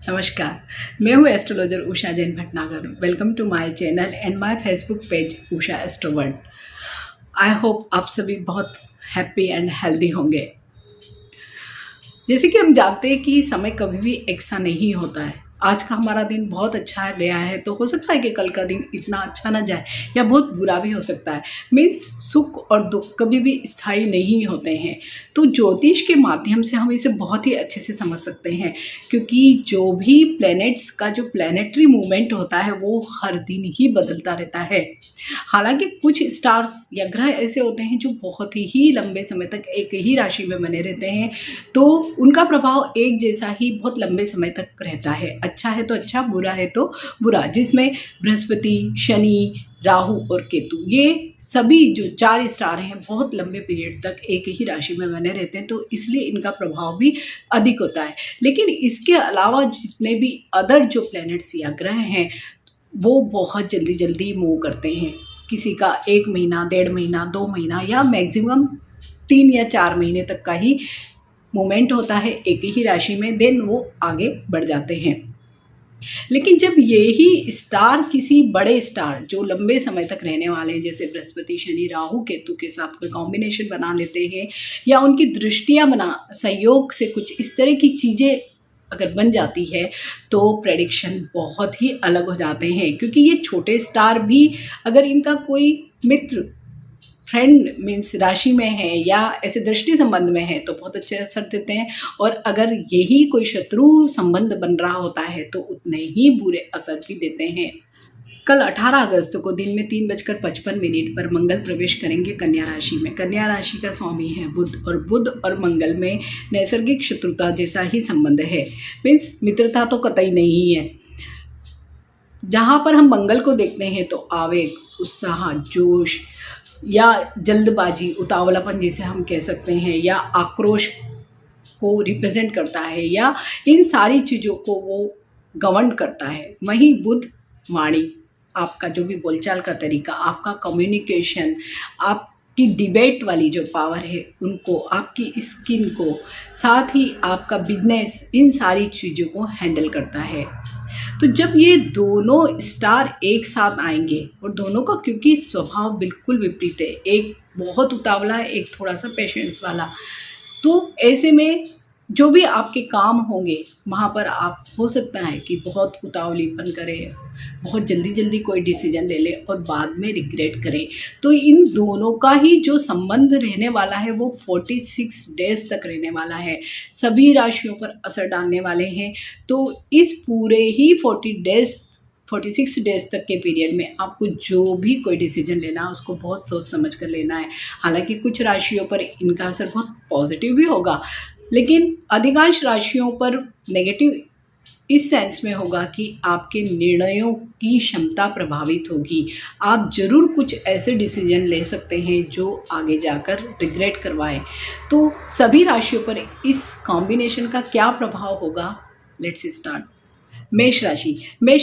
नमस्कार। मैं हूँ astrologer Usha Jain Bhatnagar. Welcome to my channel and my Facebook page Usha Astroworld. I hope आप सभी बहुत हैप्पी एंड हेल्दी होंगे। जैसे कि हम जानते हैं कि समय कभी भी एक सा नहीं होता है। आज का हमारा दिन बहुत अच्छा गया है तो हो सकता है कि कल का दिन इतना अच्छा ना जाए या बहुत बुरा भी हो सकता है। मीन्स सुख और दुख कभी भी स्थायी नहीं होते हैं। तो ज्योतिष के माध्यम से हम इसे बहुत ही अच्छे से समझ सकते हैं, क्योंकि जो भी प्लैनेट्स का जो प्लैनेटरी मूवमेंट होता है वो हर दिन ही बदलता रहता है। हालांकि कुछ स्टार्स या ग्रह ऐसे होते हैं जो बहुत ही लंबे समय तक एक ही राशि में बने रहते हैं, तो उनका प्रभाव एक जैसा ही बहुत लंबे समय तक रहता है। अच्छा है तो अच्छा, बुरा है तो बुरा। जिसमें बृहस्पति, शनि, राहु और केतु, ये सभी जो 4 स्टार हैं बहुत लंबे पीरियड तक एक ही राशि में बने रहते हैं, तो इसलिए इनका प्रभाव भी अधिक होता है। लेकिन इसके अलावा जितने भी अदर जो प्लैनेट्स या ग्रह हैं वो बहुत जल्दी जल्दी मूव करते हैं। किसी का 1 महीना, 1.5 महीना, 2 महीना या मैक्सिमम 3 या 4 महीने तक का ही मूवमेंट होता है एक ही राशि में, देन वो आगे बढ़ जाते हैं। लेकिन जब यही स्टार किसी बड़े स्टार जो लंबे समय तक रहने वाले हैं, जैसे बृहस्पति, शनि, राहु, केतु के साथ कोई कॉम्बिनेशन बना लेते हैं या उनकी दृष्टियां बना संयोग से कुछ इस तरह की चीज़ें अगर बन जाती है, तो प्रेडिक्शन बहुत ही अलग हो जाते हैं। क्योंकि ये छोटे स्टार भी अगर इनका कोई मित्र, फ्रेंड मीन्स राशि में है या ऐसे दृष्टि संबंध में है तो बहुत अच्छे असर देते हैं, और अगर यही कोई शत्रु संबंध बन रहा होता है तो उतने ही बुरे असर भी देते हैं। कल 18 अगस्त को दिन में 3:55 पर मंगल प्रवेश करेंगे कन्या राशि में। कन्या राशि का स्वामी है बुध, और बुध और मंगल में नैसर्गिक शत्रुता जैसा ही संबंध है। मीन्स मित्रता तो कतई नहीं है। जहाँ पर हम मंगल को देखते हैं तो आवेग, उत्साह, जोश या जल्दबाजी, उतावलापन जिसे हम कह सकते हैं, या आक्रोश को रिप्रेजेंट करता है, या इन सारी चीज़ों को वो गवर्न करता है। वहीं बुध वाणी, आपका जो भी बोलचाल का तरीका, आपका कम्युनिकेशन, आपकी डिबेट वाली जो पावर है उनको, आपकी स्किन को, साथ ही आपका बिजनेस, इन सारी चीज़ों को हैंडल करता है। तो जब ये दोनों स्टार एक साथ आएंगे, और दोनों का क्योंकि स्वभाव बिल्कुल विपरीत है, एक बहुत उतावला है, एक थोड़ा सा पेशेंस वाला, तो ऐसे में जो भी आपके काम होंगे वहाँ पर आप हो सकता है कि बहुत उतावलीपन करें, बहुत जल्दी जल्दी कोई डिसीजन ले ले और बाद में रिग्रेट करें। तो इन दोनों का ही जो संबंध रहने वाला है वो 46 डेज तक रहने वाला है, सभी राशियों पर असर डालने वाले हैं। तो इस पूरे ही 46 डेज तक के पीरियड में आपको जो भी कोई डिसीजन लेना है उसको बहुत सोच समझ कर लेना है। हालांकि कुछ राशियों पर इनका असर बहुत पॉजिटिव भी होगा, लेकिन अधिकांश राशियों पर नेगेटिव इस सेंस में होगा कि आपके निर्णयों की क्षमता प्रभावित होगी। आप ज़रूर कुछ ऐसे डिसीजन ले सकते हैं जो आगे जाकर रिग्रेट करवाए। तो सभी राशियों पर इस कॉम्बिनेशन का क्या प्रभाव होगा, लेट्स स्टार्ट। मेष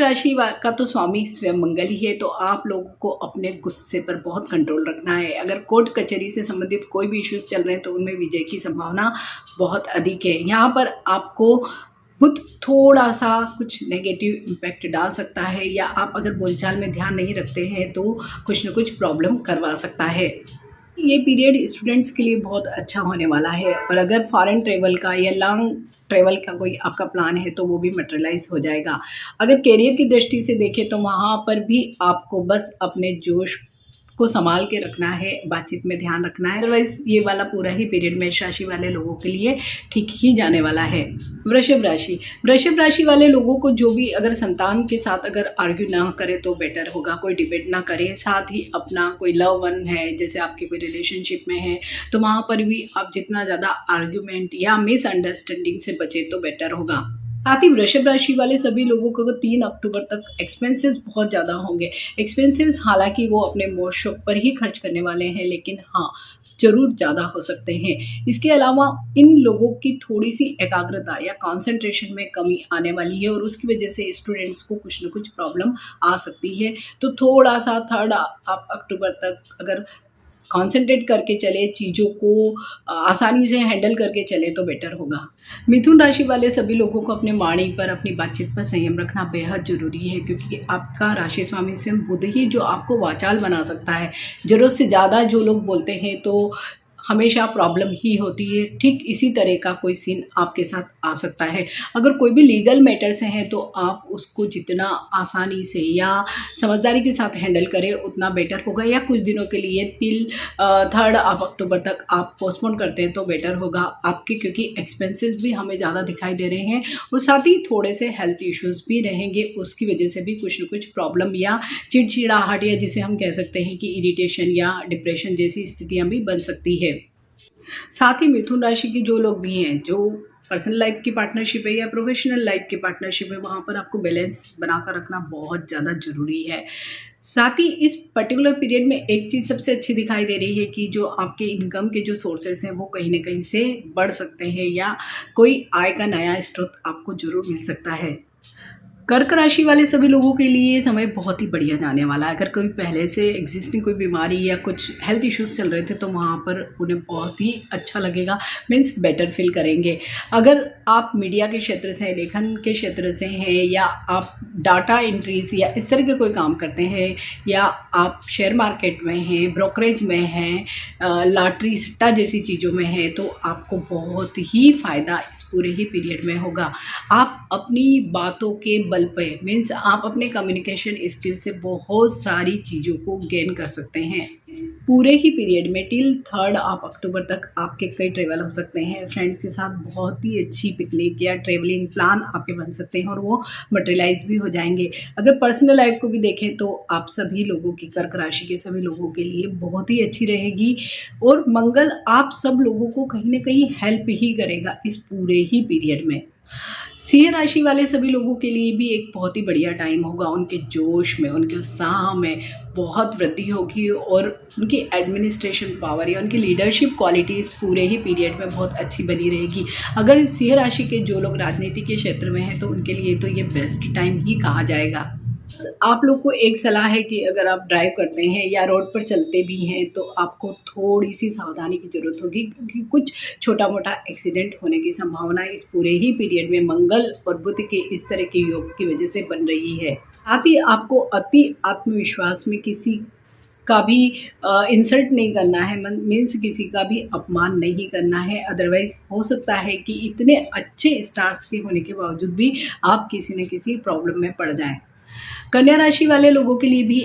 राशि का तो स्वामी स्वयं मंगल ही है, तो आप लोगों को अपने गुस्से पर बहुत कंट्रोल रखना है। अगर कोर्ट कचहरी से संबंधित कोई भी इश्यूज चल रहे हैं तो उनमें विजय की संभावना बहुत अधिक है। यहाँ पर आपको बुध थोड़ा सा कुछ नेगेटिव इम्पैक्ट डाल सकता है, या आप अगर बोलचाल में ध्यान नहीं रखते हैं तो कुछ न कुछ प्रॉब्लम करवा सकता है। ये पीरियड स्टूडेंट्स के लिए बहुत अच्छा होने वाला है, और अगर फॉरेन ट्रेवल का या लॉन्ग ट्रेवल का कोई आपका प्लान है तो वो भी मटेरियलाइज हो जाएगा। अगर करियर की दृष्टि से देखें तो वहाँ पर भी आपको बस अपने जोश को संभाल के रखना है, बातचीत में ध्यान रखना है। अदरवाइज ये वाला पूरा ही पीरियड मेष राशि वाले लोगों के लिए ठीक ही जाने वाला है। वृषभ राशि वाले लोगों को जो भी अगर संतान के साथ अगर आर्ग्यू ना करे तो बेटर होगा, कोई डिबेट ना करें। साथ ही अपना कोई लव वन है, जैसे आपके कोई रिलेशनशिप में है, तो वहाँ पर भी आप जितना ज़्यादा आर्ग्यूमेंट या मिसअंडरस्टैंडिंग से बचे तो बेटर होगा। साथ ही वृषभ राशि वाले सभी लोगों को 3 अक्टूबर तक एक्सपेंसेस बहुत ज़्यादा होंगे। एक्सपेंसेस हालांकि वो अपने मौज शौक पर ही खर्च करने वाले हैं, लेकिन हाँ ज़रूर ज़्यादा हो सकते हैं। इसके अलावा इन लोगों की थोड़ी सी एकाग्रता या कंसंट्रेशन में कमी आने वाली है, और उसकी वजह से स्टूडेंट्स को कुछ न कुछ प्रॉब्लम आ सकती है। तो थोड़ा सा 3 अक्टूबर तक अगर कॉन्सेंट्रेट करके चले, चीज़ों को आसानी से हैंडल करके चले तो बेटर होगा। मिथुन राशि वाले सभी लोगों को अपने वाणी पर, अपनी बातचीत पर संयम रखना बेहद ज़रूरी है, क्योंकि आपका राशि स्वामी स्वयं बुध ही जो आपको वाचाल बना सकता है। ज़रूरत से ज़्यादा जो लोग बोलते हैं तो हमेशा प्रॉब्लम ही होती है। ठीक इसी तरह का कोई सीन आपके साथ आ सकता है। अगर कोई भी लीगल मैटर्स हैं तो आप उसको जितना आसानी से या समझदारी के साथ हैंडल करें उतना बेटर होगा, या कुछ दिनों के लिए टिल 3 अक्टूबर तक आप पोस्टपोन करते हैं तो बेटर होगा आपके, क्योंकि एक्सपेंसेस भी हमें ज़्यादा दिखाई दे रहे हैं और साथ ही थोड़े से हेल्थ इश्यूज़ भी रहेंगे। उसकी वजह से भी कुछ न कुछ प्रॉब्लम या चिड़चिड़ाहट, या जिसे हम कह सकते हैं कि इरिटेशन या डिप्रेशन जैसी स्थितियाँ भी बन सकती है। साथ ही मिथुन राशि के जो लोग भी हैं, जो पर्सनल लाइफ की पार्टनरशिप है या प्रोफेशनल लाइफ की पार्टनरशिप है, वहाँ पर आपको बैलेंस बनाकर रखना बहुत ज़्यादा ज़रूरी है। साथ ही इस पर्टिकुलर पीरियड में एक चीज़ सबसे अच्छी दिखाई दे रही है कि जो आपके इनकम के जो सोर्सेस हैं वो कहीं ना कहीं से बढ़ सकते हैं, या कोई आय का नया स्रोत आपको ज़रूर मिल सकता है। कर्क राशि वाले सभी लोगों के लिए ये समय बहुत ही बढ़िया जाने वाला है। अगर कोई पहले से एग्जिस्टिंग कोई बीमारी या कुछ हेल्थ इश्यूज चल रहे थे तो वहाँ पर उन्हें बहुत ही अच्छा लगेगा, मीन्स बेटर फील करेंगे। अगर आप मीडिया के क्षेत्र से, लेखन के क्षेत्र से हैं, या आप डाटा एंट्रीज या इस तरह के कोई काम करते हैं, या आप शेयर मार्केट में हैं, ब्रोकरेज में हैं, लॉटरी सट्टा जैसी चीज़ों में हैं, तो आपको बहुत ही फ़ायदा इस पूरे ही पीरियड में होगा। आप अपनी बातों के बल पे, मीन्स आप अपने कम्युनिकेशन स्किल से बहुत सारी चीज़ों को गेन कर सकते हैं। इस पूरे ही पीरियड में टिल 3 अक्टूबर तक आपके कई ट्रेवल हो सकते हैं। फ्रेंड्स के साथ बहुत ही अच्छी पिकनिक या ट्रेवलिंग प्लान आपके बन सकते हैं और वो मटेरियलाइज भी हो जाएंगे। अगर पर्सनल लाइफ को भी देखें तो आप सभी लोगों की, कर्क राशि के सभी लोगों के लिए बहुत ही अच्छी रहेगी, और मंगल आप सब लोगों को कहीं ना कहीं हेल्प ही करेगा इस पूरे ही पीरियड में। सिंह राशि वाले सभी लोगों के लिए भी एक बहुत ही बढ़िया टाइम होगा। उनके जोश में, उनके उत्साह में बहुत वृद्धि होगी, और उनकी एडमिनिस्ट्रेशन पावर या उनकी लीडरशिप क्वालिटी इस पूरे ही पीरियड में बहुत अच्छी बनी रहेगी। अगर सिंह राशि के जो लोग राजनीति के क्षेत्र में हैं तो उनके लिए तो ये बेस्ट टाइम ही कहा जाएगा। आप लोग को एक सलाह है कि अगर आप ड्राइव करते हैं या रोड पर चलते भी हैं तो आपको थोड़ी सी सावधानी की ज़रूरत होगी, क्योंकि कुछ छोटा मोटा एक्सीडेंट होने की संभावना इस पूरे ही पीरियड में मंगल और बुध के इस तरह के योग की वजह से बन रही है। साथ ही आपको अति आत्मविश्वास में किसी का भी इंसल्ट नहीं करना है, मीन्स किसी का भी अपमान नहीं करना है। अदरवाइज हो सकता है कि इतने अच्छे स्टार्स के होने के बावजूद भी आप किसी न किसी प्रॉब्लम में पड़ जाएं। कन्या राशि वाले लोगों के लिए भी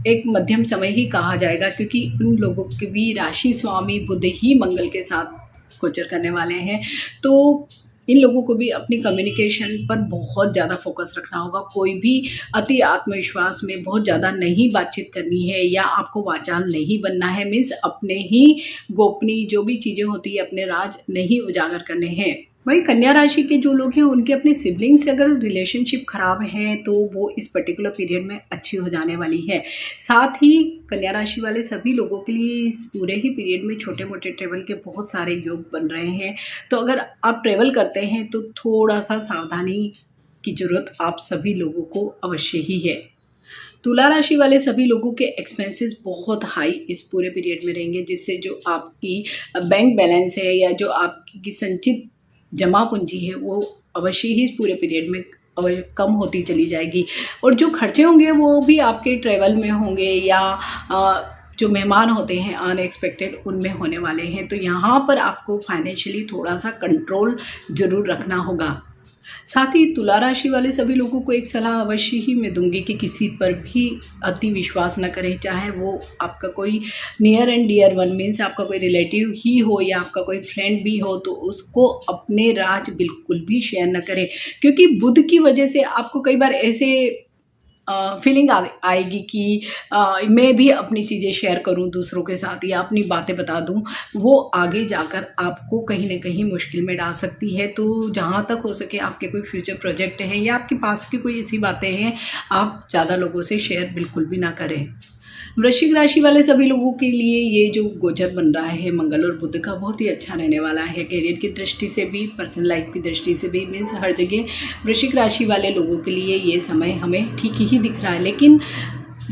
एक मध्यम समय ही कहा जाएगा, क्योंकि उन लोगों के भी राशि स्वामी बुध ही मंगल के साथ गोचर करने वाले हैं, तो इन लोगों को भी अपनी कम्युनिकेशन पर बहुत ज़्यादा फोकस रखना होगा। कोई भी अति आत्मविश्वास में बहुत ज़्यादा नहीं बातचीत करनी है, या आपको वाचाल नहीं बनना है, मीन्स अपने ही गोपनीय जो भी चीज़ें होती है अपने राज नहीं उजागर करने हैं। वही कन्या राशि के जो लोग हैं उनके अपने सिबलिंग से अगर रिलेशनशिप खराब है तो वो इस पर्टिकुलर पीरियड में अच्छी हो जाने वाली है। साथ ही कन्या राशि वाले सभी लोगों के लिए इस पूरे ही पीरियड में छोटे मोटे ट्रेवल के बहुत सारे योग बन रहे हैं, तो अगर आप ट्रेवल करते हैं तो थोड़ा सा सावधानी की ज़रूरत आप सभी लोगों को अवश्य ही है। तुला राशि वाले सभी लोगों के एक्सपेंसेस बहुत हाई इस पूरे पीरियड में रहेंगे, जिससे जो आपकी बैंक बैलेंस है या जो आपकी संचित जमा पूंजी है वो अवश्य ही इस पूरे पीरियड में कम होती चली जाएगी, और जो खर्चे होंगे वो भी आपके ट्रैवल में होंगे या जो मेहमान होते हैं अनएक्सपेक्टेड उनमें होने वाले हैं। तो यहाँ पर आपको फाइनेंशियली थोड़ा सा कंट्रोल ज़रूर रखना होगा। साथ ही तुला राशि वाले सभी लोगों को एक सलाह अवश्य ही मैं दूंगी कि किसी पर भी अति विश्वास न करें, चाहे वो आपका कोई near and dear one, means आपका कोई रिलेटिव ही हो या आपका कोई फ्रेंड भी हो, तो उसको अपने राज बिल्कुल भी शेयर न करें, क्योंकि बुध की वजह से आपको कई बार ऐसे फीलिंग आएगी कि मैं भी अपनी चीज़ें शेयर करूं दूसरों के साथ या अपनी बातें बता दूं, वो आगे जाकर आपको कहीं ना कहीं मुश्किल में डाल सकती है। तो जहां तक हो सके आपके कोई फ्यूचर प्रोजेक्ट हैं या आपके पास की कोई ऐसी बातें हैं, आप ज़्यादा लोगों से शेयर बिल्कुल भी ना करें। वृश्चिक राशि वाले सभी लोगों के लिए ये जो गोचर बन रहा है मंगल और बुध का बहुत ही अच्छा रहने वाला है। करियर की दृष्टि से भी, पर्सनल लाइफ की दृष्टि से भी, मीन्स हर जगह वृश्चिक राशि वाले लोगों के लिए ये समय हमें ठीक ही दिख रहा है। लेकिन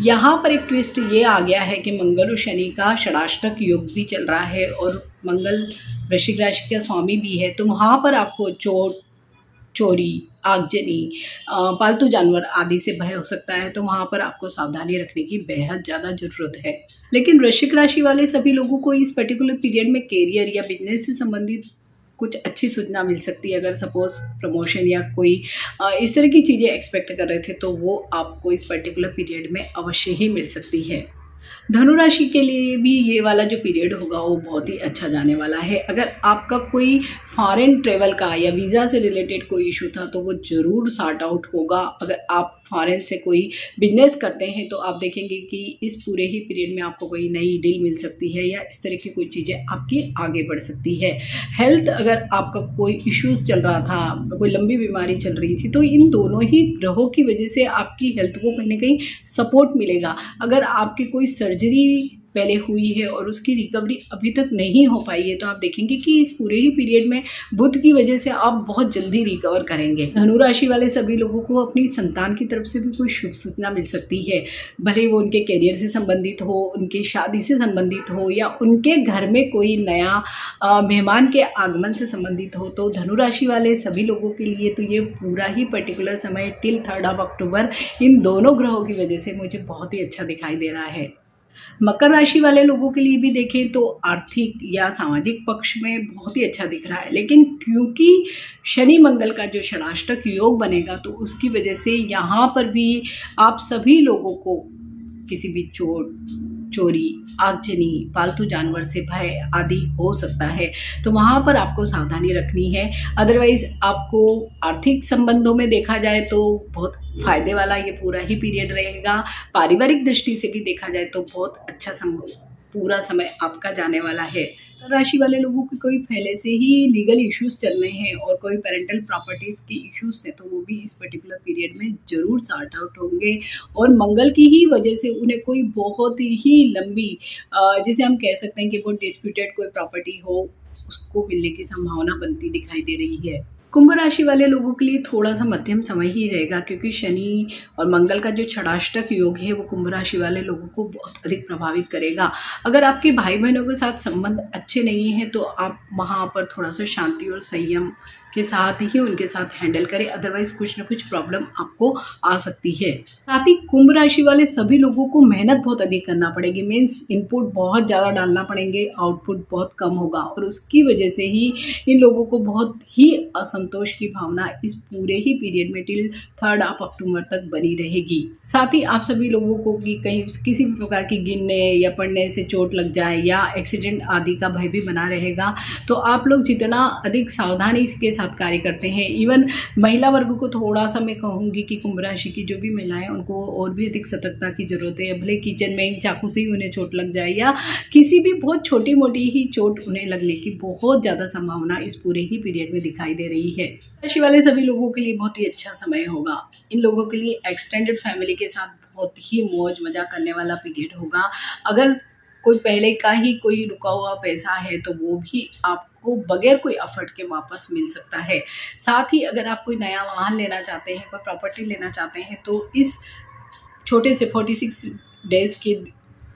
यहाँ पर एक ट्विस्ट ये आ गया है कि मंगल और शनि का षडाष्टक योग भी चल रहा है और मंगल वृश्चिक राशि का स्वामी भी है, तो वहाँ पर आपको चोट, चोरी, आगजनी, पालतू जानवर आदि से भय हो सकता है, तो वहाँ पर आपको सावधानी रखने की बेहद ज़्यादा ज़रूरत है। लेकिन वृश्चिक राशि वाले सभी लोगों को इस पर्टिकुलर पीरियड में करियर या बिजनेस से संबंधित कुछ अच्छी सूचना मिल सकती है। अगर सपोज़ प्रमोशन या कोई इस तरह की चीज़ें एक्सपेक्ट कर रहे थे, तो वो आपको इस पर्टिकुलर पीरियड में अवश्य ही मिल सकती है। धनु राशि के लिए भी ये वाला जो पीरियड होगा वो बहुत ही अच्छा जाने वाला है। अगर आपका कोई फॉरेन ट्रैवल का या वीज़ा से रिलेटेड कोई इशू था तो वो ज़रूर सॉर्ट आउट होगा। अगर आप फॉरेन से कोई बिजनेस करते हैं तो आप देखेंगे कि इस पूरे ही पीरियड में आपको कोई नई डील मिल सकती है या इस तरह की कोई चीज़ें आपकी आगे बढ़ सकती है। हेल्थ, अगर आपका कोई इश्यूज़ चल रहा था, कोई लंबी बीमारी चल रही थी, तो इन दोनों ही ग्रहों की वजह से आपकी हेल्थ को कहीं न कहीं सपोर्ट मिलेगा। अगर आपकी कोई सर्जरी पहले हुई है और उसकी रिकवरी अभी तक नहीं हो पाई है, तो आप देखेंगे कि इस पूरे ही पीरियड में बुध की वजह से आप बहुत जल्दी रिकवर करेंगे। धनु राशि वाले सभी लोगों को अपनी संतान की तरफ से भी कोई शुभ सूचना मिल सकती है, भले वो उनके करियर से संबंधित हो, उनकी शादी से संबंधित हो या उनके घर में कोई नया मेहमान के आगमन से संबंधित हो। तो धनु राशि वाले सभी लोगों के लिए तो ये पूरा ही पर्टिकुलर समय टिल 3 अक्टूबर इन दोनों ग्रहों की वजह से मुझे बहुत ही अच्छा दिखाई दे रहा है। मकर राशि वाले लोगों के लिए भी देखें तो आर्थिक या सामाजिक पक्ष में बहुत ही अच्छा दिख रहा है, लेकिन क्योंकि शनि मंगल का जो षडाष्टक योग बनेगा तो उसकी वजह से यहाँ पर भी आप सभी लोगों को किसी भी चोट, चोरी, आगजनी, पालतू जानवर से भय आदि हो सकता है, तो वहाँ पर आपको सावधानी रखनी है। अदरवाइज़ आपको आर्थिक संबंधों में देखा जाए तो बहुत फ़ायदे वाला ये पूरा ही पीरियड रहेगा। पारिवारिक दृष्टि से भी देखा जाए तो बहुत अच्छा पूरा समय आपका जाने वाला है। मकर राशि वाले लोगों के कोई पहले से ही लीगल इश्यूज़ चल रहे हैं और कोई पेरेंटल प्रॉपर्टीज़ के इश्यूज़ थे, तो वो भी इस पर्टिकुलर पीरियड में ज़रूर सॉर्ट आउट होंगे और मंगल की ही वजह से उन्हें कोई बहुत ही लंबी जिसे हम कह सकते हैं कि वो डिस्प्यूटेड कोई प्रॉपर्टी हो, उसको मिलने की संभावना बनती दिखाई दे रही है। कुंभ राशि वाले लोगों के लिए थोड़ा-सा मध्यम समय ही रहेगा, क्योंकि शनि और मंगल का जो षडाष्टक योग है वो कुंभ राशि वाले लोगों को बहुत अधिक प्रभावित करेगा। अगर आपके भाई-बहनों के साथ संबंध अच्छे नहीं हैं तो आप वहाँ पर थोड़ा-सा शांति और संयम के साथ ही उनके साथ हैंडल करें, अदरवाइज़ कुछ न कुछ प्रॉब्लम आपको आ सकती है। साथ ही कुंभ राशि वाले सभी लोगों को मेहनत बहुत अधिक करना पड़ेगी, मीन्स इनपुट बहुत ज़्यादा डालना पड़ेंगे, आउटपुट बहुत कम होगा और उसकी वजह से ही इन लोगों को बहुत ही असंतोष की भावना इस पूरे ही पीरियड में टिल 3 अक्टूबर तक बनी रहेगी। साथ ही आप सभी लोगों को कि कहीं किसी भी प्रकार की गिरने या पड़ने से चोट लग जाए या एक्सीडेंट आदि का भय भी बना रहेगा, तो आप लोग जितना अधिक सावधानी के साथ कार्य करते हैं, इवन महिला वर्ग को थोड़ा-सा मैं कहूँगी कि कुंभ राशि की जो भी महिलाएँ उनको और भी अधिक सतर्कता की ज़रूरत है। भले किचन में चाकू से ही उन्हें चोट लग जाए या किसी भी बहुत छोटी-मोटी ही चोट उन्हें लगने की बहुत ज़्यादा संभावना इस पूरे ही पीरियड में दिखाई दे रही है। राशि वाले सभी लोगों के लिए बहुत ही अच्छा समय होगा। इन लोगों के लिए एक्सटेंडेड फैमिली के साथ बहुत ही मौज-मज़ा करने वाला पीरियड होगा। अगर कोई पहले का ही कोई रुका हुआ पैसा है तो वो भी आपको बगैर कोई एफर्ट के वापस मिल सकता है। साथ ही अगर आप कोई नया वाहन लेना चाहते हैं, कोई प्रॉपर्टी लेना चाहते हैं, तो इस छोटे से 46 डेज़ के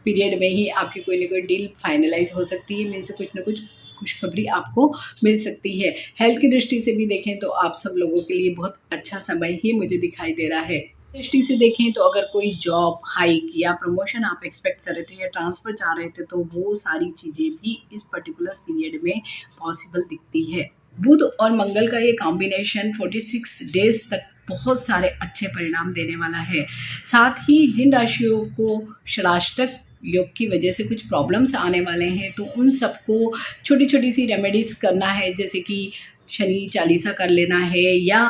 पीरियड में ही आपकी कोई न कोई डील फाइनलाइज़ हो सकती है। इनमें से कुछ न कुछ खुशखबरी आपको मिल सकती है। हेल्थ की दृष्टि से भी देखें तो आप सब लोगों के लिए बहुत अच्छा समय ही मुझे दिखाई दे रहा है। दृष्टि से देखें तो अगर कोई जॉब हाइक या प्रमोशन आप एक्सपेक्ट कर रहे थे या ट्रांसफ़र चाह रहे थे, तो वो सारी चीज़ें भी इस पर्टिकुलर पीरियड में पॉसिबल दिखती है। बुध और मंगल का ये कॉम्बिनेशन 46 डेज़ तक बहुत सारे अच्छे परिणाम देने वाला है। साथ ही जिन राशियों को षडाष्टक योग की वजह से कुछ प्रॉब्लम्स आने वाले हैं, तो उन सबको छोटी-छोटी सी रेमेडीज़ करना है, जैसे कि शनि चालीसा कर लेना है या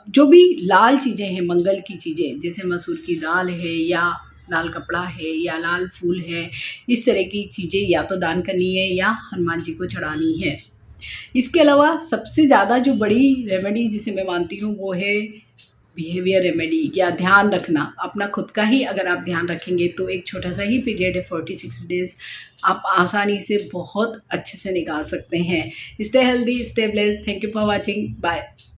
जो भी लाल चीज़ें हैं, मंगल की चीज़ें, जैसे मसूर की दाल है या लाल कपड़ा है या लाल फूल है, इस तरह की चीज़ें या तो दान करनी है या हनुमान जी को चढ़ानी है। इसके अलावा सबसे ज़्यादा जो बड़ी रेमेडी जिसे मैं मानती हूँ वो है बिहेवियर रेमेडी या ध्यान रखना। अपना खुद का ही अगर आप ध्यान रखेंगे तो एक छोटा-सा ही पीरियड है 46 डेज़, आप आसानी से बहुत अच्छे से निकाल सकते हैं। Stay healthy, stay blessed. Thank you for watching. Bye.